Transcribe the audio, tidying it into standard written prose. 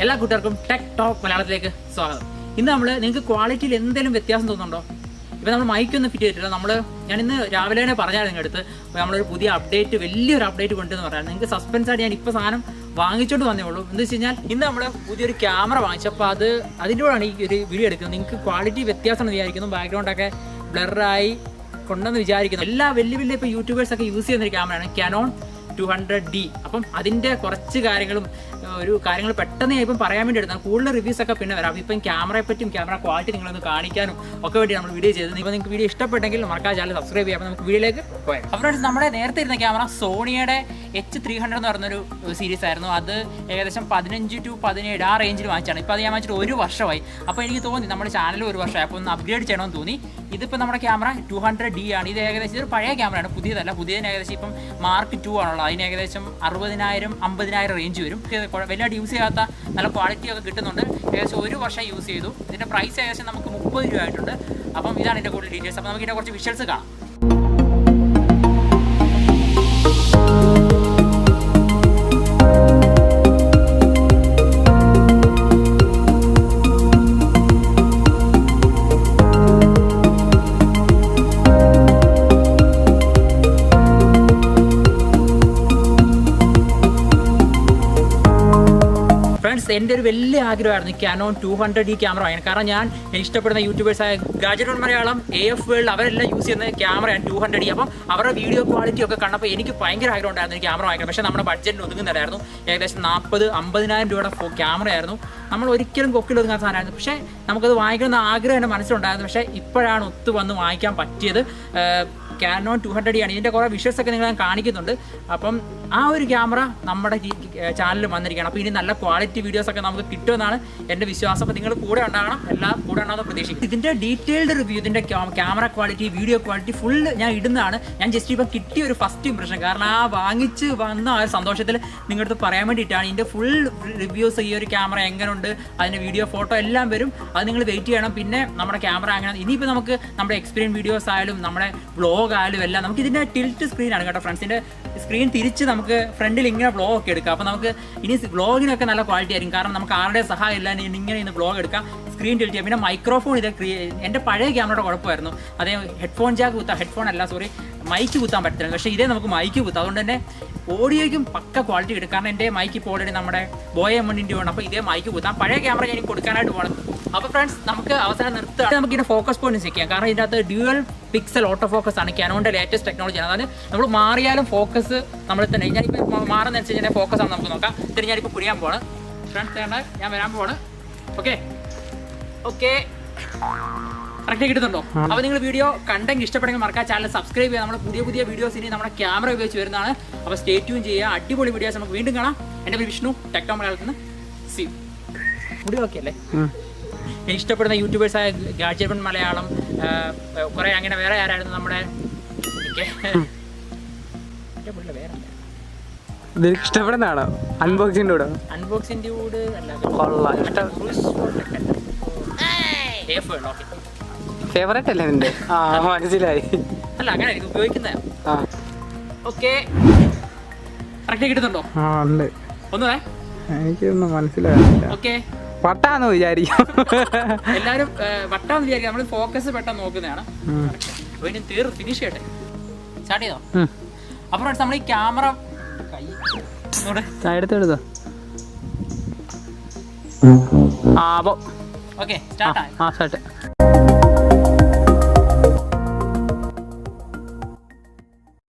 എല്ലാ കൂട്ടുകാർക്കും tech talk മലയാളത്തിലേക്ക് സ്വാഗതം. ഇന്ന് നമ്മൾ നിങ്ങൾക്ക് ക്വാളിറ്റിയിൽ എന്തെങ്കിലും വ്യത്യാസം തോന്നുന്നുണ്ടോ? ഇപ്പോൾ നമ്മൾ മൈക്കൊന്നും ഫിറ്റ് ചെയ്തിട്ടില്ല. ഞാൻ ഇന്ന് രാവിലെ തന്നെ പറഞ്ഞായിരുന്നു നിങ്ങളുടെ അടുത്ത് നമ്മളൊരു പുതിയ അപ്ഡേറ്റ്, വലിയൊരു അപ്ഡേറ്റ് കൊണ്ടുവന്ന് പറയാം. നിങ്ങൾക്ക് സസ്പെൻസ് ആയിട്ട് ഞാൻ ഇപ്പോൾ സാധനം വാങ്ങിച്ചോണ്ട് വന്നേ ഉള്ളൂ. എന്താ വെച്ച് കഴിഞ്ഞാൽ ഇന്ന് നമ്മൾ പുതിയൊരു ക്യാമറ വാങ്ങിച്ചപ്പോൾ അതിൻ്റെ കൂടെയാണ് ഈ ഒരു വീഡിയോ എടുക്കുന്നത്. നിങ്ങൾക്ക് ക്വാളിറ്റി വ്യത്യാസം വിചാരിക്കുന്നു, ബാക്ക്ഗ്രൗണ്ടൊക്കെ ബ്ലറായി കൊണ്ടെന്ന് വിചാരിക്കുന്നു. എല്ലാ വലിയ ഇപ്പോൾ യൂട്യൂബേഴ്സൊക്കെ യൂസ് ചെയ്യുന്നൊരു ക്യാമറയാണ് കാനോൺ 200D. അപ്പം അതിൻ്റെ കുറച്ച് കാര്യങ്ങൾ പെട്ടെന്ന് ഞാൻ ഇപ്പം പറയാൻ വേണ്ടി എടുത്താണ്. കൂടുതൽ റിവ്യൂസ് ഒക്കെ പിന്നെ വരാം. ഇപ്പം ക്യാമറയെ പറ്റും ക്യാമറ ക്വാളിറ്റി നിങ്ങളൊന്ന് കാണിക്കാനും ഒക്കെ വേണ്ടി നമ്മൾ വീഡിയോ ചെയ്തത്. ഇപ്പോൾ നിങ്ങൾക്ക് വീഡിയോ ഇഷ്ടപ്പെട്ടെങ്കിൽ മറക്കാതെ ചാനൽ സബ്സ്ക്രൈബ് ചെയ്യാം. അപ്പോൾ നമുക്ക് വീഡിയോയിലേക്ക് പോയാൽ അപ്പോൾ നമ്മുടെ നേരത്തെ ഇരുന്ന ക്യാമറ സോണിയുടെ H300 എന്ന് പറയുന്നൊരു സീരീസ് ആയിരുന്നു. അത് ഏകദേശം 15 to 17 ആ റേഞ്ചിൽ വാങ്ങിച്ചാണ്. ഇപ്പോൾ അത് ഞാൻ വാങ്ങിച്ചിട്ട് 1 വർഷമായി. അപ്പോൾ എനിക്ക് തോന്നി നമ്മുടെ ചാനൽ 1 വർഷമായി, അപ്പോൾ ഒന്ന് അപ്ഗ്രേഡ് ചെയ്യണമെന്ന് തോന്നി. ഇതിപ്പോൾ നമ്മുടെ ക്യാമറ 200D ആണ്. ഇത് ഏകദേശം ഇതൊരു പഴയ ക്യാമറയാണ്, പുതിയതല്ല. പുതിയതിന് ഏകദേശം ഇപ്പം Mark 2 ആണുള്ളത്. അതിന് ഏകദേശം 60,000-50,000 റേഞ്ച് വരും. വലിയ യൂസ് ചെയ്യാത്ത നല്ല ക്വാളിറ്റി ഒക്കെ കിട്ടുന്നുണ്ട്. ഏകദേശം 1 വർഷം യൂസ് ചെയ്തു. ഇതിൻ്റെ പ്രൈസ് ഏകദേശം നമുക്ക് 30 രൂപ ആയിട്ടുണ്ട്. അപ്പം ഇതാണ് ഇതിൻ്റെ കൂടുതൽ ഡീറ്റെയിൽസ്. അപ്പോൾ നമുക്ക് ഇതിൻ്റെ കുറച്ച് വിഷ്വൽസ് കാണാം. എൻ്റെ ഒരു വലിയ ആഗ്രഹമായിരുന്നു കാനോൺ 200D ക്യാമറ വാങ്ങാൻ. കാരണം ഞാൻ ഇഷ്ടപ്പെടുന്ന യൂട്യൂബേഴ്സായ ഗാഡ്ജറ്റ് മലയാളം, AF വേൾഡ് അവരെല്ലാം യൂസ് ചെയ്യുന്ന ക്യാമറയാണ് 200D. അപ്പം അവരുടെ വീഡിയോ ക്വാളിറ്റി ഒക്കെ കണ്ടപ്പോൾ എനിക്ക് ഭയങ്കര ആഗ്രഹം ഉണ്ടായിരുന്നു ഈ ക്യാമറ വാങ്ങിക്കണം. പക്ഷേ നമ്മുടെ ബഡ്ജറ്റിന് ഒതുങ്ങുന്നില്ലായിരുന്നു. ഏകദേശം 40-50,000 രൂപയുടെ ക്യാമറയായിരുന്നു. നമ്മൾ ഒരിക്കലും കൊക്കിൽ ഒതുങ്ങാൻ സാധനമായിരുന്നു. പക്ഷേ നമുക്കത് വാങ്ങിക്കണമെന്ന് ആഗ്രഹം എൻ്റെ മനസ്സിലുണ്ടായിരുന്നു. പക്ഷേ ഇപ്പോഴാണ് ഒത്തു വന്ന് വാങ്ങിക്കാൻ പറ്റിയത്. കാനോൺ 200D ആണ്. ഇതിൻ്റെ കുറേ വിഷ്വൽസൊക്കെ നിങ്ങൾ ഞാൻ കാണിക്കുന്നുണ്ട്. അപ്പം ആ ഒരു ക്യാമറ നമ്മുടെ ചാനലിൽ വന്നിരിക്കുകയാണ്. അപ്പോൾ ഇനി നല്ല ക്വാളിറ്റി വീഡിയോസൊക്കെ നമുക്ക് കിട്ടുമെന്നാണ് എൻ്റെ വിശ്വാസം. അപ്പോൾ നിങ്ങൾ കൂടെ ഉണ്ടാകണം, എല്ലാം കൂടെ ഉണ്ടാകുന്ന പ്രതീക്ഷിക്കും. ഇതിൻ്റെ ഡീറ്റെയിൽഡ് റിവ്യൂ, ഇതിൻ്റെ camera quality, video quality full ഞാൻ ഇടുന്നതാണ്. ഞാൻ ജസ്റ്റ് ഇപ്പോൾ കിട്ടിയ ഒരു ഫസ്റ്റ് ഇംപ്രഷൻ, കാരണം ആ വാങ്ങിച്ച് വന്ന ആ ഒരു സന്തോഷത്തിൽ നിങ്ങളടുത്ത് പറയാൻ വേണ്ടിയിട്ടാണ്. ഇതിൻ്റെ ഫുൾ റിവ്യൂസ്, ഈ ഒരു ക്യാമറ എങ്ങനെയുണ്ട്, അതിൻ്റെ വീഡിയോ ഫോട്ടോ എല്ലാം വരും. അത് നിങ്ങൾ വെയിറ്റ് ചെയ്യണം. പിന്നെ നമ്മുടെ ക്യാമറ അങ്ങനെ ഇനിയിപ്പോൾ നമുക്ക് നമ്മുടെ എക്സ്പീരിയൻസ് വീഡിയോസ് ആയാലും നമ്മുടെ വ്ളോഗ് ആയാലും എല്ലാം നമുക്ക് ഇതിൻ്റെ ടിൽറ്റ് സ്ക്രീനാണ് കേട്ടോ ഫ്രണ്ട്സിൻ്റെ സ്ക്രീൻ തിരിച്ച് നമുക്ക് ഫ്രണ്ടിൽ ഇങ്ങനെ വ്ളോഗ് ഒക്കെ എടുക്കാം. അപ്പോൾ നമുക്ക് ഇനി വ്ളോഗിനൊക്കെ നല്ല ക്വാളിറ്റി ആയിരിക്കും. കാരണം നമുക്ക് ആരുടെ സഹായം ഇല്ല, ഇങ്ങനെ ഇന്ന് വ്ളോഗ് എടുക്കാം, സ്ക്രീൻ ടിൽറ്റ് ചെയ്യാം. പിന്നെ മൈക്രോഫോൺ എൻ്റെ പഴയ ക്യാമറയുടെ കുഴപ്പമായിരുന്നു. അതേ ഹെഡ്ഫോൺ ജാക്ക് കുത്താം, മൈക്ക് കുത്താൻ പറ്റത്തില്ല. പക്ഷേ ഇതേ നമുക്ക് മൈക്ക് കുത്താം. അതുകൊണ്ട് തന്നെ ഓഡിയോയ്ക്കും പക്ക ക്വാളിറ്റി കിട്ടും. കാരണം എൻ്റെ മൈക്ക് ഇപ്പോൾ ഓൾറെഡി നമ്മുടെ ബോയ M1 ആണ്. അപ്പോൾ ഇതേ മൈക്ക് കുത്താം. പഴയ ക്യാമറ ഞാൻ കൊടുക്കാനായിട്ട് പോകണം. അപ്പോൾ ഫ്രണ്ട്സ് നമുക്ക് അവസാനം നിർത്തുക. നമുക്ക് ഇതിൻ്റെ ഫോക്കസ് പോയിന്റ് ചെക്ക് ചെയ്യാം. കാരണം ഇതിനകത്ത് ഡ്യുവൽ പിക്സൽ ഓട്ടോ ഫോക്കസ് ആണ് കാനോണിൻ്റെ ലേറ്റസ്റ്റ് ടെക്നോളജിയാണ്. അതായത് നമ്മൾ മാറിയാലും ഫോക്കസ് നമ്മൾ തന്നെ. ഞാനിപ്പോൾ മാറുന്ന വെച്ച് ഫോക്കസ് ആണ് നമുക്ക് നോക്കാം. ഇതിന് ഞാനിപ്പോൾ കുടിയാൻ പോവാണ്. ഫ്രണ്ട്സ് ഞാൻ വരാൻ പോവാണ്. ഓക്കെ കറക്റ്റ് കിട്ടുന്നുണ്ടോ? അപ്പോൾ നിങ്ങൾ വീഡിയോ കണ്ടെങ്കിൽ ഇഷ്ടപ്പെടുമെങ്കിൽ മറക്കാൻ ചാനൽ സബ്സ്ക്രൈബ് ചെയ്യുക. നമ്മുടെ പുതിയ വീഡിയോസ് ഇനി നമ്മുടെ ക്യാമറ ഉപയോഗിച്ച് വരുന്നതാണ്. അപ്പോൾ സ്റ്റേ ട്യൂൺ ചെയ്യുക. അടിപൊളി വീഡിയോസ് നമുക്ക് വീണ്ടും കാണാം. എൻ്റെ പേര് വിഷ്ണു, ടെക് ടോക്ക് മലയാളത്തിൽ നിന്ന്. സി മുടി ഓക്കെ അല്ലേ? ഇഷ്ടപ്പെടുന്ന യൂട്യൂബേഴ്സായ ഗാഡ്ജറ്റ് മലയാളം, കുറേ അങ്ങനെ വേറെ ആരായിരുന്നു നമ്മുടെ ഇഷ്ടപ്പെടുന്നതാണോ? അൺബോക്സിൻ്റെ കൂടെ ഫേവറേറ്റ് അല്ലേ നിന്റെ? മനസ്സിലായി. അല്ല അങ്ങനെ ഉപയോഗിക്കുന്ന. ഓക്കെ കറക്റ്റ് കിട്ടുന്നുണ്ടോ? ഒന്നുമേ എനിക്കൊന്നും മനസ്സിലായില്ല. ഓക്കെ വട്ടാന്ന് വിചാരിക്കും എല്ലാവരും. വട്ടാന്ന് വിചാരിക്കും. നമ്മൾ ഫോക്കസ് പെട്ടെന്ന് നോക്കുന്നതാണ്. ഫിനിഷ് ചെയ്യട്ടെ. സ്റ്റാർട്ട് ചെയ്തോ? അപ്പോൾ നമ്മൾ ഈ ക്യാമറ എടുത്തെടുത്തോ. Okay start.